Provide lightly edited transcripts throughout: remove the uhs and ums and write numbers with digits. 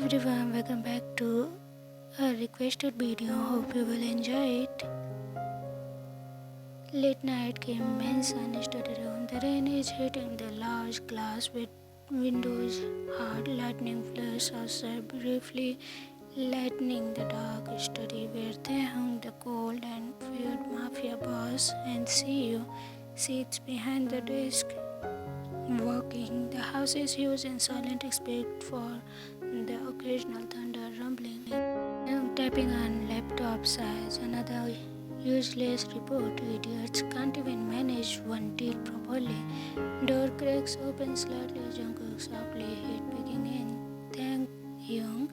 everyone, welcome back to a requested video. Hope you will enjoy it. Late night came, men sun studied on. The rain is hitting the large glass with windows hard. Lightning flashes outside briefly, lightening the dark study where Taehyung, the cold and feared mafia boss, and CEO sits behind the desk working. The house is huge and silent except for the occasional thunder rumbling. And tapping on laptop size, another useless report. Idiots can't even manage one deal properly. Door cracks open slightly. Jungkook softly hit peeking in. Taehyung,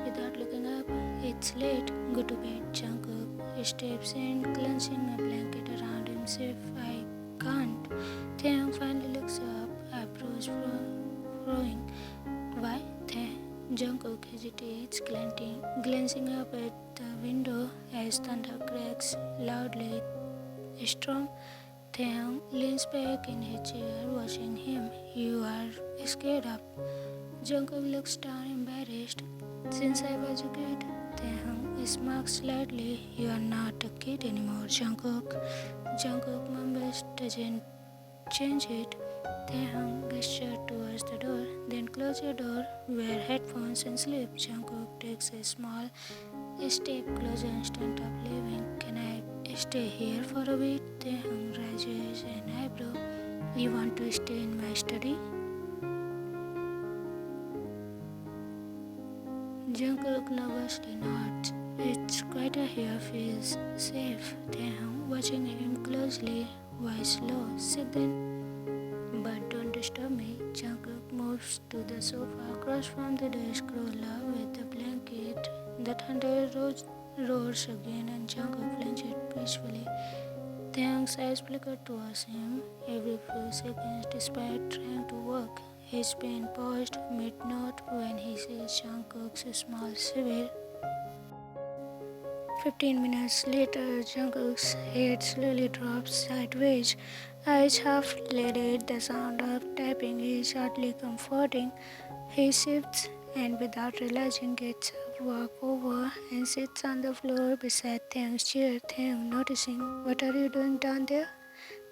without looking up. It's late. Go to bed. Jungkook steps in, clenching a blanket around himself. I can't. Taehyung finally looks up, eyebrows furrowing. Why? Jungkook hesitates, glancing up at the window as thunder cracks loudly. Storm. Taehyung leans back in his chair, watching him. You are scared up. Jungkook looks down, embarrassed. Since I was a kid. Taehyung smirks slightly. You are not a kid anymore, Jungkook. Jungkook mumbles, doesn't change it. Taehyung gestured towards the door. Then close your door, wear headphones and sleep. Jungkook takes a small step closer instead of leaving. Can I stay here for a bit? Taehyung raises an eyebrow. You want to stay in my study? Jungkook nervously nods. It's quieter here, feels safe. Taehyung, watching him closely, voice low. Sit then. But don't disturb me. Jungkook moves to the sofa across from the desk, roll up with the blanket. The thunder roars again and Jungkook flinches peacefully. Taehyung's eyes flicker towards him every few seconds despite trying to work. His pen paused mid-note when he sees Jungkook's small severe. 15 minutes later, Jungkook's head slowly drops sideways, eyes half lidded. The sound of tapping is oddly comforting. He shifts and without realizing gets up, walks over and sits on the floor beside Taehyung's chair. Taehyung noticing, what are you doing down there?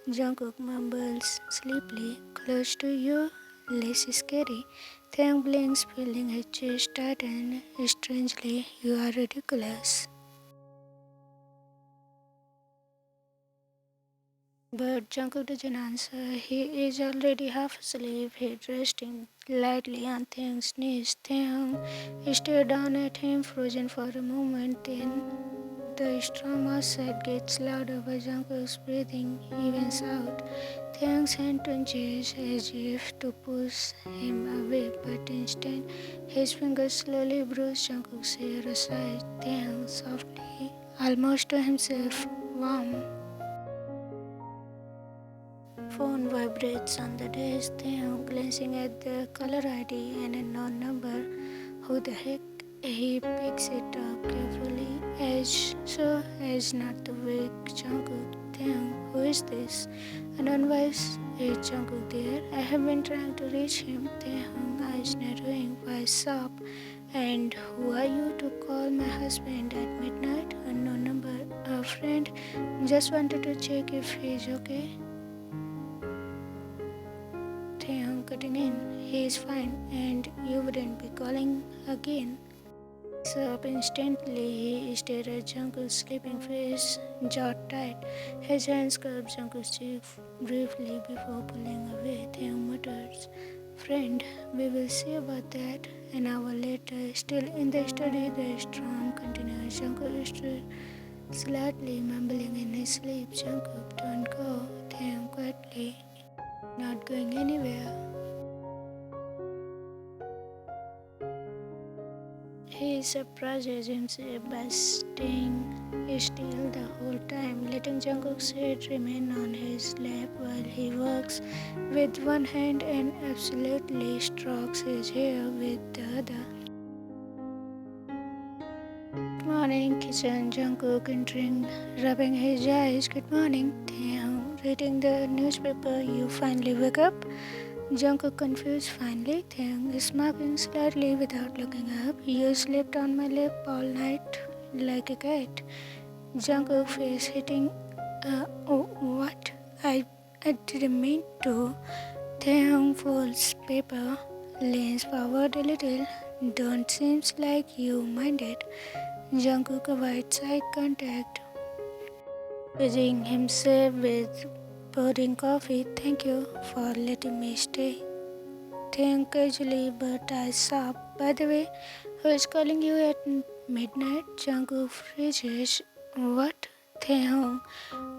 Jungkook mumbles sleepily, close to you, less scary. Taehyung blinks, feeling his chest tighten. Strangely, you are ridiculous. But Jungkook doesn't answer. He is already half asleep, head resting lightly on Taehyung's knees. Taehyung stares down at him, frozen for a moment. Then the storm outside gets louder, but Jungkook's breathing evens out. Taehyung's hand touches as if to push him away, but instead his fingers slowly bruise Jungkook's hair aside. Taehyung softly, almost to himself, warm. Phone vibrates on the desk. Taehyung glancing at the caller ID and a known number. Who the heck? He picks it up carefully, as not to wake Jungkook. Taehyung, who is this? Unknown voice. Is Jungkook there? I have been trying to reach him. Taehyung, eyes narrowing, voice sharp. And who are you to call my husband at midnight? Unknown number. A friend. Just wanted to check if he's okay. Taehyung cutting in. He is fine, and you wouldn't be calling again. So up instantly, he stared at Jungkook's sleeping face, jaw tight. His hands cupped Jungkook's cheek briefly before pulling away. Taehyung mutters, friend, we will see about that. An hour later, still in the study, the storm continues. Jungkook stood slightly mumbling in his sleep. Jungkook, don't go. Taehyung quietly, not going anywhere. He surprises himself by staying still the whole time, letting Jungkook's head remain on his lap while he works with one hand and absolutely strokes his hair with the other. Good morning, kitchen. Jungkook entering, rubbing his eyes. Good morning, Taehyung. Reading the newspaper, you finally wake up? Jungkook confused finally. Taehyung is smirking slightly without looking up. You slept on my lap all night like a cat. Jungkook face hitting. Oh, what? I didn't mean to. Taehyung folds paper, leans forward a little. Don't seems like you minded. Jungkook avoids eye contact, busying himself with pouring coffee. Thank you for letting me stay. Taehyung casually but eyes sharp. By the way, who is calling you at midnight? Jungkook freezes. What? Taehyung,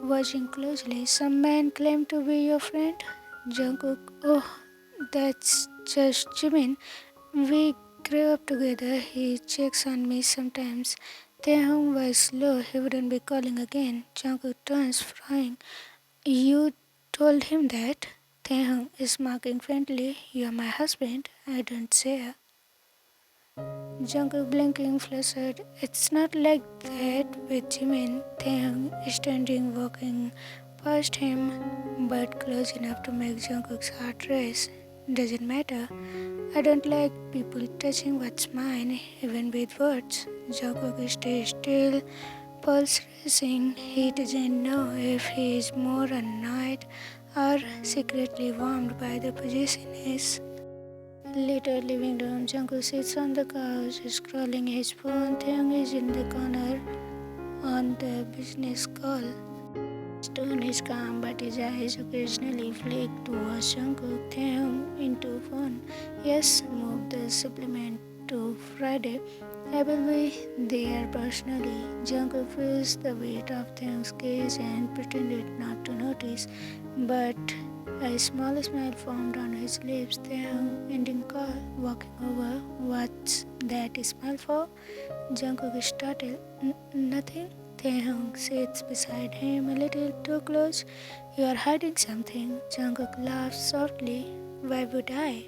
watching closely. Some man claimed to be your friend. Jungkook, oh, that's just Jimin. We grew up together. He checks on me sometimes. Taehyung was slow. He wouldn't be calling again. Jungkook turns, frying. You told him that? Taehyung is marking friendly. You're my husband. I don't say. Jungkook blinking flustered. It's not like that with Jimin. Taehyung standing walking past him, but close enough to make Jungkook's heart race. Doesn't matter. I don't like people touching what's mine, even with words. Jungkook stays still, pulse racing. He doesn't know if he is more annoyed or secretly warmed by the possessiveness. Later, living room, Jungkook sits on the couch, scrolling his phone. Taehyung is in the corner on the business call. His tone is calm, but his eyes occasionally flick towards Jungkook. Taehyung into phone. Yes, move the supplement to Friday. I will be there personally. Jungkook feels the weight of Taehyung's gaze and pretended not to notice, but a small smile formed on his lips. Taehyung ending call, walking over. What's that smile for? Jungkook startled. Nothing. Taehyung sits beside him a little too close. You are hiding something. Jungkook laughs softly. Why would I?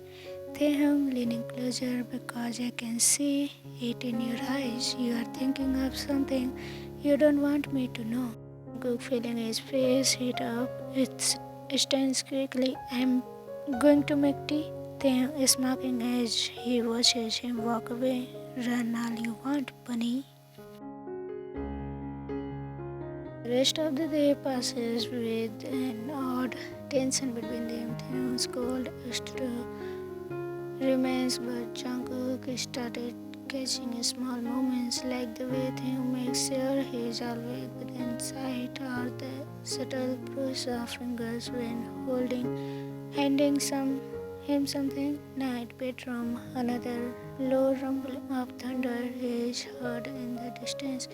Taehyung leaning closer because I can see it in your eyes. You are thinking of something you don't want me to know. Jungkook feeling his face heat up. It stands quickly. I'm going to make tea. Taehyung is smirking as he watches him walk away. Run all you want, bunny. The rest of the day passes with an odd tension between them. Taehyung's cold remains, but Jungkook started catching small moments like the way Taehyung makes sure he is always within sight, or the subtle push of fingers when handing him something. Night bedroom, another low rumble of thunder is heard in the distance.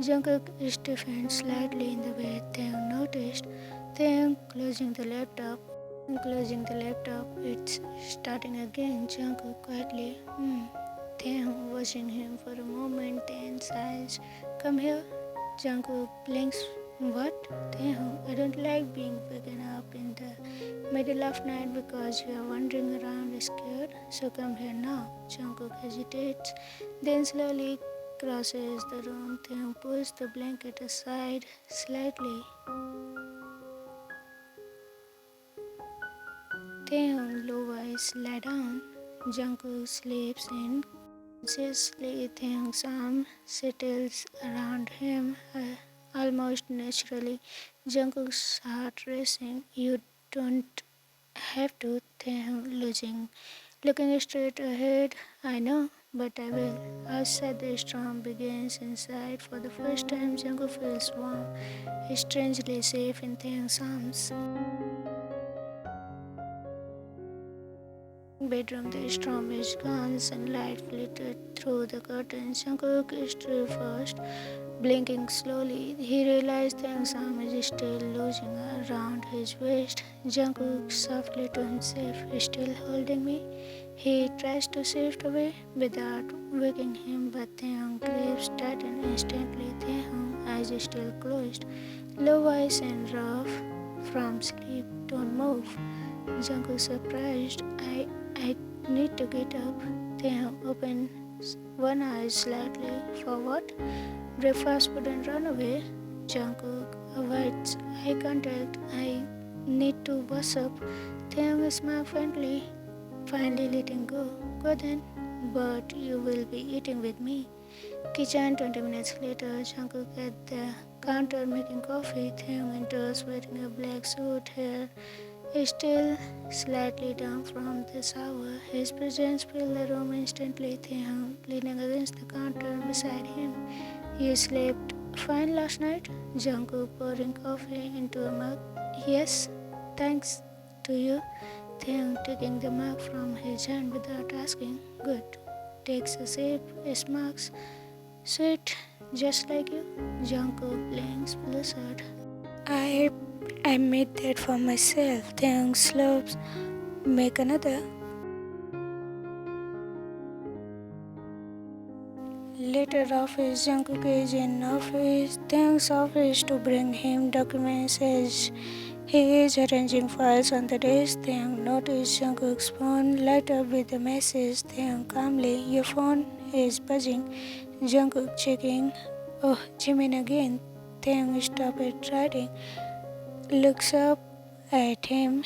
Jungkook stiffened slightly in the bed. Taehyung noticed. Taehyung closing the laptop. It's starting again. Jungkook quietly. Taehyung watching him for a moment. Tense eyes. Come here. Jungkook blinks. What? Taehyung, I don't like being waken up in the middle of night because you are wandering around scared. So come here now. Jungkook hesitates, then slowly crosses the room. Taehyung pulls the blanket aside slightly. Taehyung low voice lie down. Jungkook sleeps in. Consciously, Taehyung's arm settles around him almost naturally. Jungkook's heart racing. You don't have to. Taehyung looking straight ahead. I know, but I will. Outside, the storm begins. Inside, for the first time, Jungkook feels warm, strangely safe in Taehyung's arms. Bedroom, the storm is gone. Sunlight filtered through the curtains. Jungkook stood first, blinking slowly. He realized Taehyung's arm is still losing around his waist. Jungkook softly to himself, still holding me. He tries to shift away without waking him, but Taehyung grabs tighten instantly. Taehyung, eyes still closed, low voice and rough from sleep. Don't move. Jungkook surprised. I need to get up. Taehyung opens one eye slightly. For what? Breakfast wouldn't run away. Jungkook avoids eye contact. I need to wash up. Taehyung smiled faintly, finally letting go. Go then, but you will be eating with me. Kitchen 20 minutes later, Jungkook at the counter making coffee. Taehyung enters wearing a black suit, hair still slightly down from the shower. His presence filled the room instantly. Taehyung leaning against the counter beside him. You slept fine last night? Jungkook pouring coffee into a mug. Yes, thanks to you. Taehyung taking the mug from his hand without asking. Good. Takes a sip, smirks. Sweet, just like you. Jungkook blinks, flustered. I I made that for myself. Taehyung slurps. Make another. Later office, Jungkook is in office. Taehyung's office to bring him documents as he is arranging files on the desk. Taehyung noticed Jungkook's phone light up with a message. Taehyung calmly, your phone is buzzing. Jungkook checking. Oh, Jimin again. Taehyung stopped writing. Looks up at him.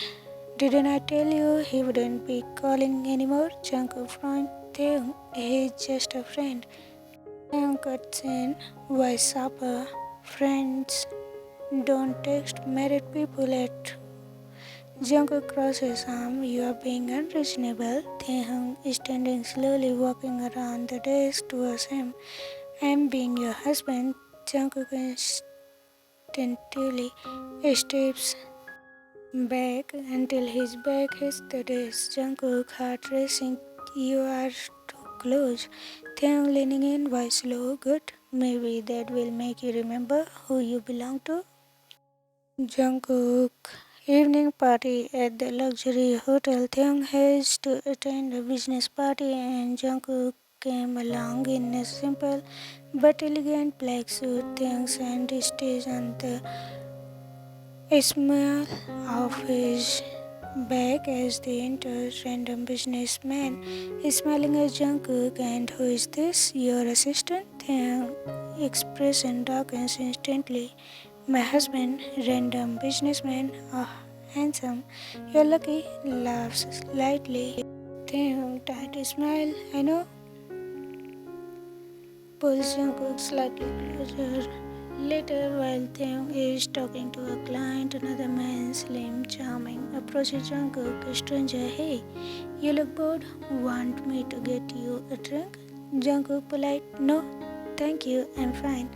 Didn't I tell you he wouldn't be calling anymore? Jungkook frowned. Taehyung, he's just a friend. Taehyung cuts in. Why supper? Friends don't text married people at. Jungkook crosses his arm. You are being unreasonable. Taehyung is standing slowly, walking around the desk towards him. I am being your husband. Jungkook instinctively steps back until his back hits the desk. Jungkook heart racing. You are too close. Taehyung leaning in. Why slow? Good. Maybe that will make you remember who you belong to. Jungkook evening party at the luxury hotel. Taehyung has to attend a business party and Jungkook came along in a simple but elegant black suit. Taehyung's hand stays on the small of his back as they enter. Random businessman is smiling at Jungkook. And who is this? Your assistant? Taehyung expression darkens instantly. My husband, random businessman, handsome. You're lucky, laughs lightly. Taehyung tight smile. I know. Pulls Jungkook slightly closer. Later, while Taehyung is talking to a client, another man, slim, charming, approaches Jungkook. A stranger, hey, you look bored. Want me to get you a drink? Jungkook polite, no, thank you, I'm fine.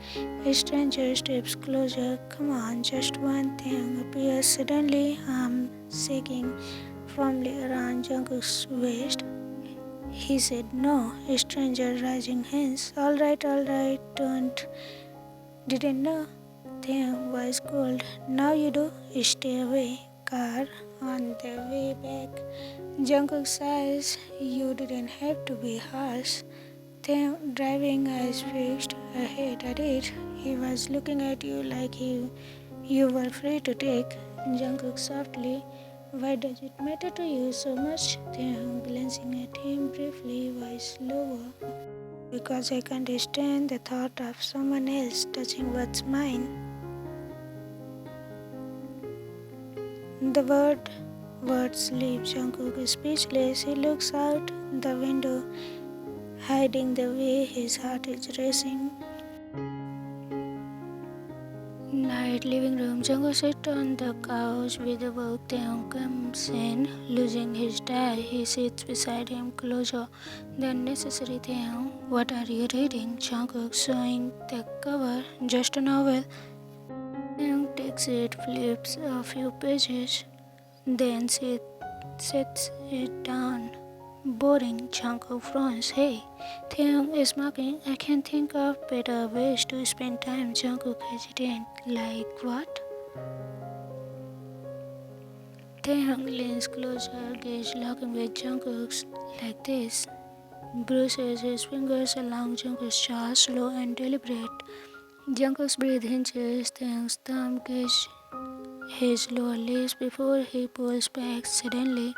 A stranger steps closer. Come on, just one thing. Appears suddenly, arm shaking firmly around Jungkook's waist. He said no. A stranger raising hands. Alright, didn't know. Taehyung voice cold. Now you do. Stay away. Car on the way back. Jungkook says you didn't have to be harsh. Taehyung driving eyes fixed ahead at it. He was looking at you like you were free to take. Jungkook softly. Why does it matter to you so much? Taehyung glancing at him briefly, voice lower. Because I can't stand the thought of someone else touching what's mine. The words leave Jungkook speechless. He looks out the window, hiding the way his heart is racing. Night living room. Jungkook sits on the couch with a book. Taehyung comes in, losing his tie. He sits beside him closer than necessary. Taehyung, what are you reading? Jungkook showing the cover. Just a novel. Taehyung takes it, flips a few pages, then sets it down. Boring. Jungkook frowns. Hey, Taehyung is mocking. I can think of better ways to spend time. Jungkook hesitant. Like what? Taehyung leans closer, gaze locking with Jungkook's like this. Bruises his fingers along Jungkook's jaw, slow and deliberate. Jungkook's breath hinges. Taehyung's thumb gazes his lower lips before he pulls back suddenly.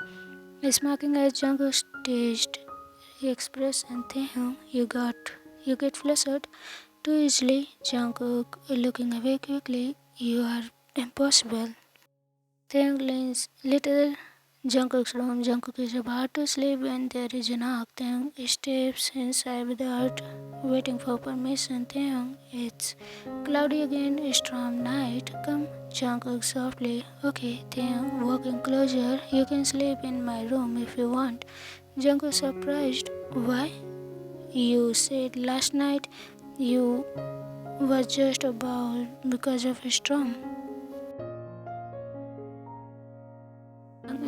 Smirking at Jungkook's staged expression. Taehyung, you get flustered too easily. Jungkook looking away quickly. You are impossible. Taehyung leans little Jungkook's room. Jungkook is about to sleep when there is a knock. Taehyung steps inside without waiting for permission. Taehyung, it's cloudy again. Storm night. Come, Jungkook softly. Okay, Taehyung, walking closer. You can sleep in my room if you want. Jungkook surprised. Why? You said last night you was just about because of a storm.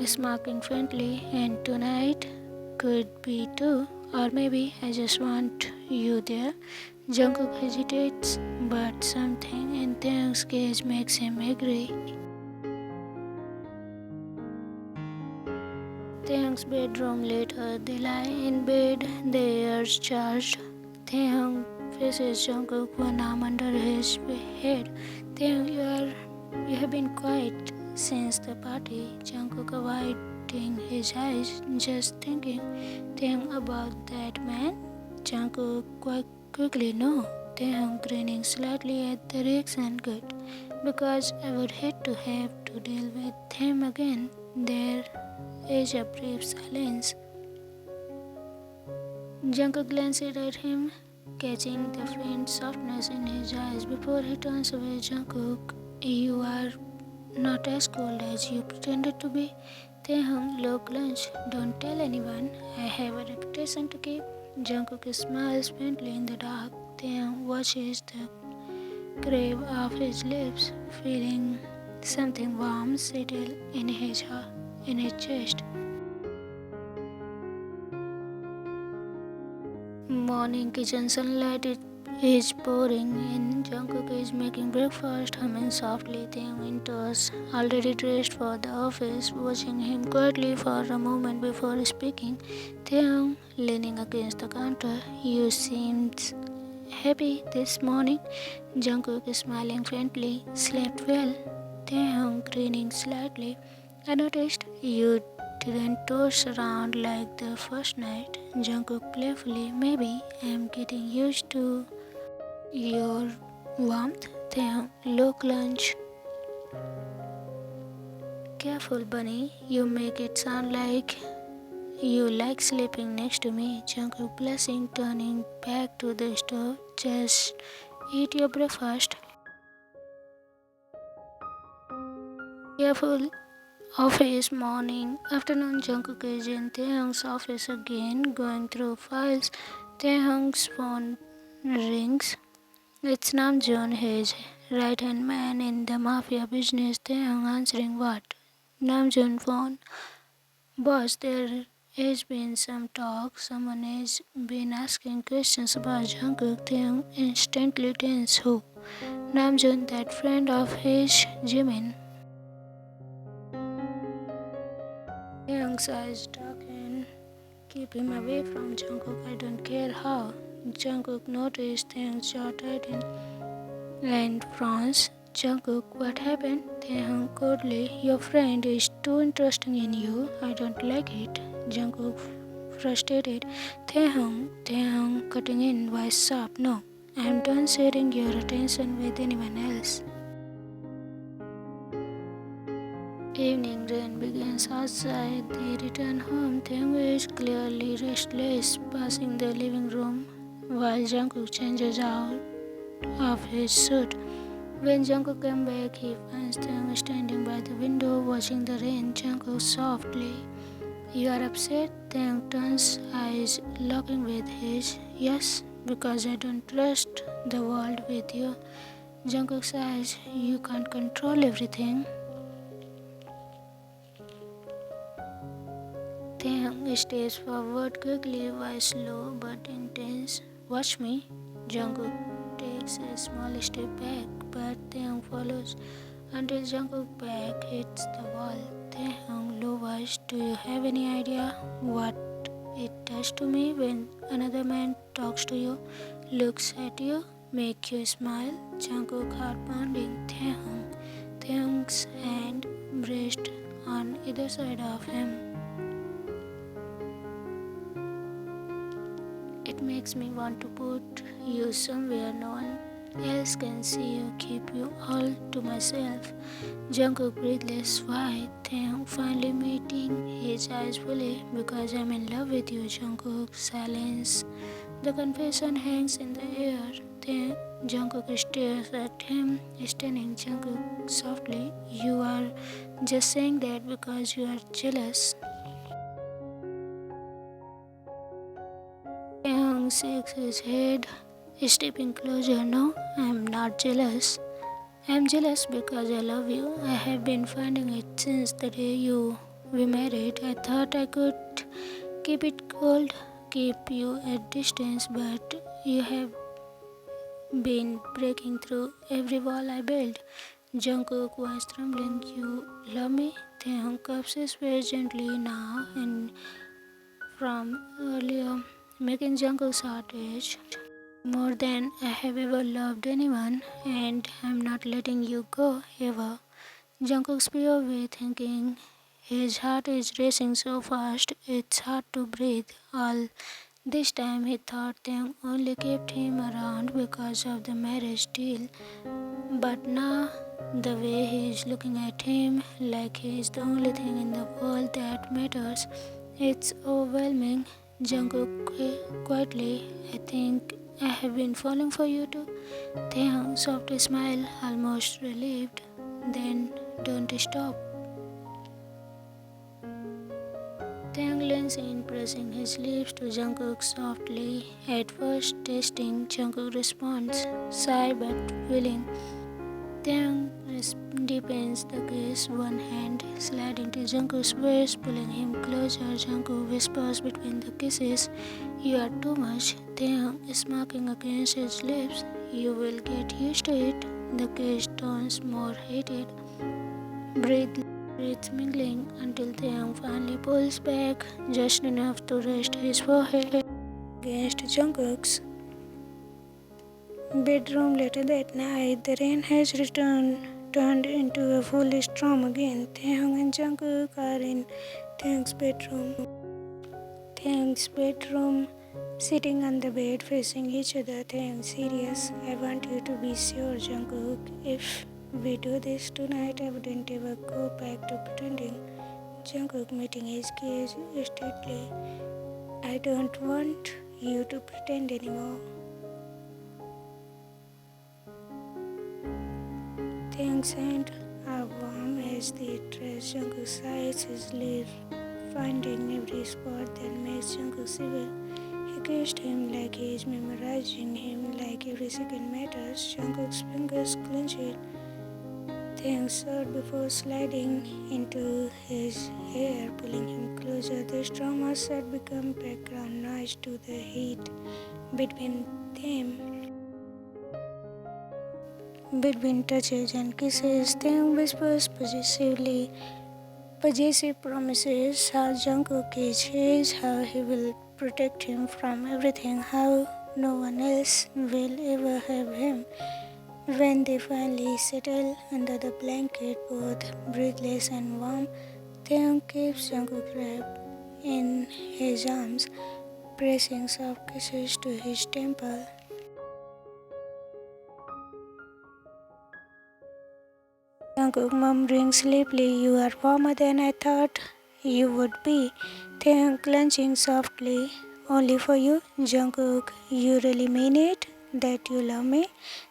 Smirking faintly, and tonight could be too, or maybe I just want you there. Jungkook hesitates, but something in Taehyung's gaze makes him agree. Taehyung's bedroom later, they lie in bed, their ears charged. Taehyung faces Jungkook, one arm under his head. Taehyung, you have been quiet since the party. Jungkook avoiding his eyes, just thinking. Taehyung about that man. Jungkook quite quickly no. Taehyung grinning slightly at the reaction. Good, because I would hate to have to deal with him again. There is a brief silence. Jungkook glances at him, catching the faint softness in his eyes before he turns away. Jungkook, you are not as cold as you pretended to be. Taehyung, look lunch. Don't tell anyone. I have a reputation to keep. Jungkook smiles faintly in the dark. Taehyung watches the curve of his lips, feeling something warm settle in his chest. Morning kitchen sunlight is pouring in. Jungkook is making breakfast, humming softly. Taehyung enters, already dressed for the office, watching him quietly for a moment before speaking. Taehyung, leaning against the counter, you seemed happy this morning. Jungkook smiling faintly, slept well. Taehyung grinning slightly. I noticed you didn't toss around like the first night. Jungkook playfully, maybe I'm getting used to your warmth. Taehyung, look lunch. Careful, bunny. You make it sound like you like sleeping next to me. Jungkook blushing, turning back to the stove. Just eat your breakfast. Careful. Office morning. Afternoon. Jungkook is in Taehyung's office again, going through files. Taehyung's phone rings. It's Namjoon, his right-hand man in the mafia business. Taehyung answering what? Namjoon phone. Boss, there has been some talk. Someone has been asking questions about Jungkook. Taehyung instantly tense. Who? Namjoon, that friend of his, Jimin. Taehyung's eyes darken. Keep him away from Jungkook. I don't care how. Jungkook noticed Taehyung's jaw tighten and frowns. Jungkook, what happened? Taehyung coldly, your friend is too interesting in you. I don't like it. Jungkook frustrated. Taehyung cutting in, voice sharp. No, I'm done sharing your attention with anyone else. Evening rain begins outside. They return home. Taehyung is clearly restless, passing the living room while Jungkook changes out of his suit. When Jungkook came back, he finds Taehyung standing by the window watching the rain. Jungkook softly, you are upset? Taehyung turns, eyes locking with his. Yes, because I don't trust the world with you. Jungkook says, you can't control everything. Taehyung steps forward quickly, voice slow but intense. Watch me. Jungkook takes a small step back, but Taehyung follows until Jungkook's back hits the wall. Taehyung low voice, do you have any idea what it does to me when another man talks to you, looks at you, make you smile? Jungkook heart pounding. Taehyung's hand braced on either side of him. It makes me want to put you somewhere no one else can see you, keep you all to myself. Jungkook breathless, why? Taehyung finally meeting his eyes fully, because I'm in love with you, Jungkook. Silence. The confession hangs in the air. Then Jungkook stares at him, stunning. Jungkook softly, you are just saying that because you are jealous. Taehyung shakes his head, stepping closer. No, I'm not jealous. I'm jealous because I love you. I have been finding it since the day we married. I thought I could keep it cold, keep you at distance, but you have been breaking through every wall I built. Jungkook was trembling. You love me? Taehyung cups his face gently now and from earlier, making Jungkook's heart rage. More than I have ever loved anyone, and I'm not letting you go ever. Jungkook's POV thinking his heart is racing so fast it's hard to breathe. All this time he thought Taehyung only kept him around because of the marriage deal. But now the way he is looking at him like he is the only thing in the world that matters, it's overwhelming. Jungkook quietly, I think I have been falling for you too. Taehyung softly smiled, almost relieved. Then don't stop. Taehyung leans in, pressing his lips to Jungkook softly. At first, tasting, Jungkook responds, shy but willing. Taehyung deepens the kiss, one hand sliding to Jungkook's waist, pulling him closer. Jungkook whispers between the kisses, you are too much. Taehyung smirking against his lips, you will get used to it. The kiss turns more heated. Breath mingling until Taehyung finally pulls back, just enough to rest his forehead against Jungkook's. Bedroom later that night, the rain has turned into a full storm again. Taehyung and Jungkook are in Taehyung's bedroom. Sitting on the bed facing each other. Taehyung serious. I want you to be sure, Jungkook. If we do this tonight, I wouldn't ever go back to pretending. Jungkook meeting his gaze steadily. I don't want you to pretend anymore. Taehyung's hands are warm as they trace Jungkook's eyes, his lips finding every spot that makes Jungkook shiver. He kissed him like he is memorizing him, like every second matters. Jungkook's fingers clenched. Taehyung's shirt before sliding into his hair, pulling him closer. The storm had become background noise to the heat between them. Between touches and kisses, Taehyung whispers possessive promises how Jungkook is his, how he will protect him from everything, how no one else will ever have him. When they finally settle under the blanket, both breathless and warm, Taehyung keeps Jungkook wrapped in his arms, pressing soft kisses to his temple. Jungkook murmuring sleepily, you are warmer than I thought you would be. Taehyung clenching softly, only for you. Jungkook, you really mean it? That you love me?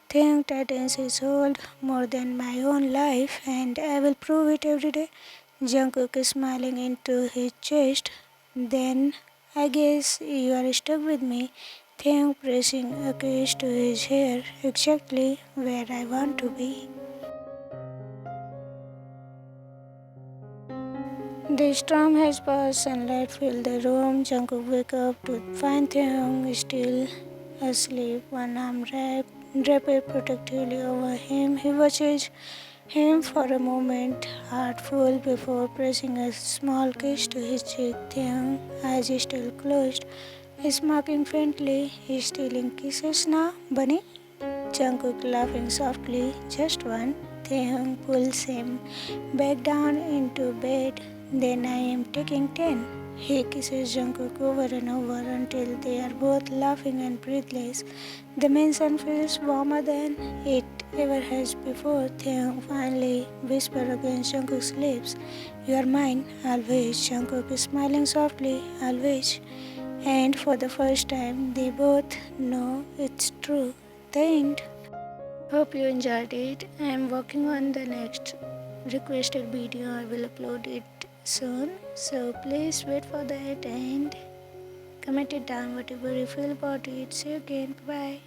Taehyung tightens his hold more than my own life, and I will prove it every day. Jungkook is smiling into his chest. Then, I guess you are stuck with me. Taehyung pressing a kiss to his hair, exactly where I want to be. The storm has passed, sunlight filled the room. Jungkook wakes up to find Taehyung still asleep, one arm draped protectively over him. He watches him for a moment, heart full, before pressing a small kiss to his cheek. Taehyung, eyes still closed, smirking faintly. He's stealing kisses now, bunny? Jungkook laughing softly, just one. Taehyung pulls him back down into bed. Then I am taking 10. He kisses Jungkook over and over until they are both laughing and breathless. The mansion feels warmer than it ever has before. Taehyung finally whispers against Jungkook's lips, "You are mine, always." Jungkook is smiling softly, always. And for the first time, they both know it's true. The end. Hope you enjoyed it. I am working on the next requested video. I will upload it soon. So please wait for that and comment it down whatever you feel about it. See you again. Bye.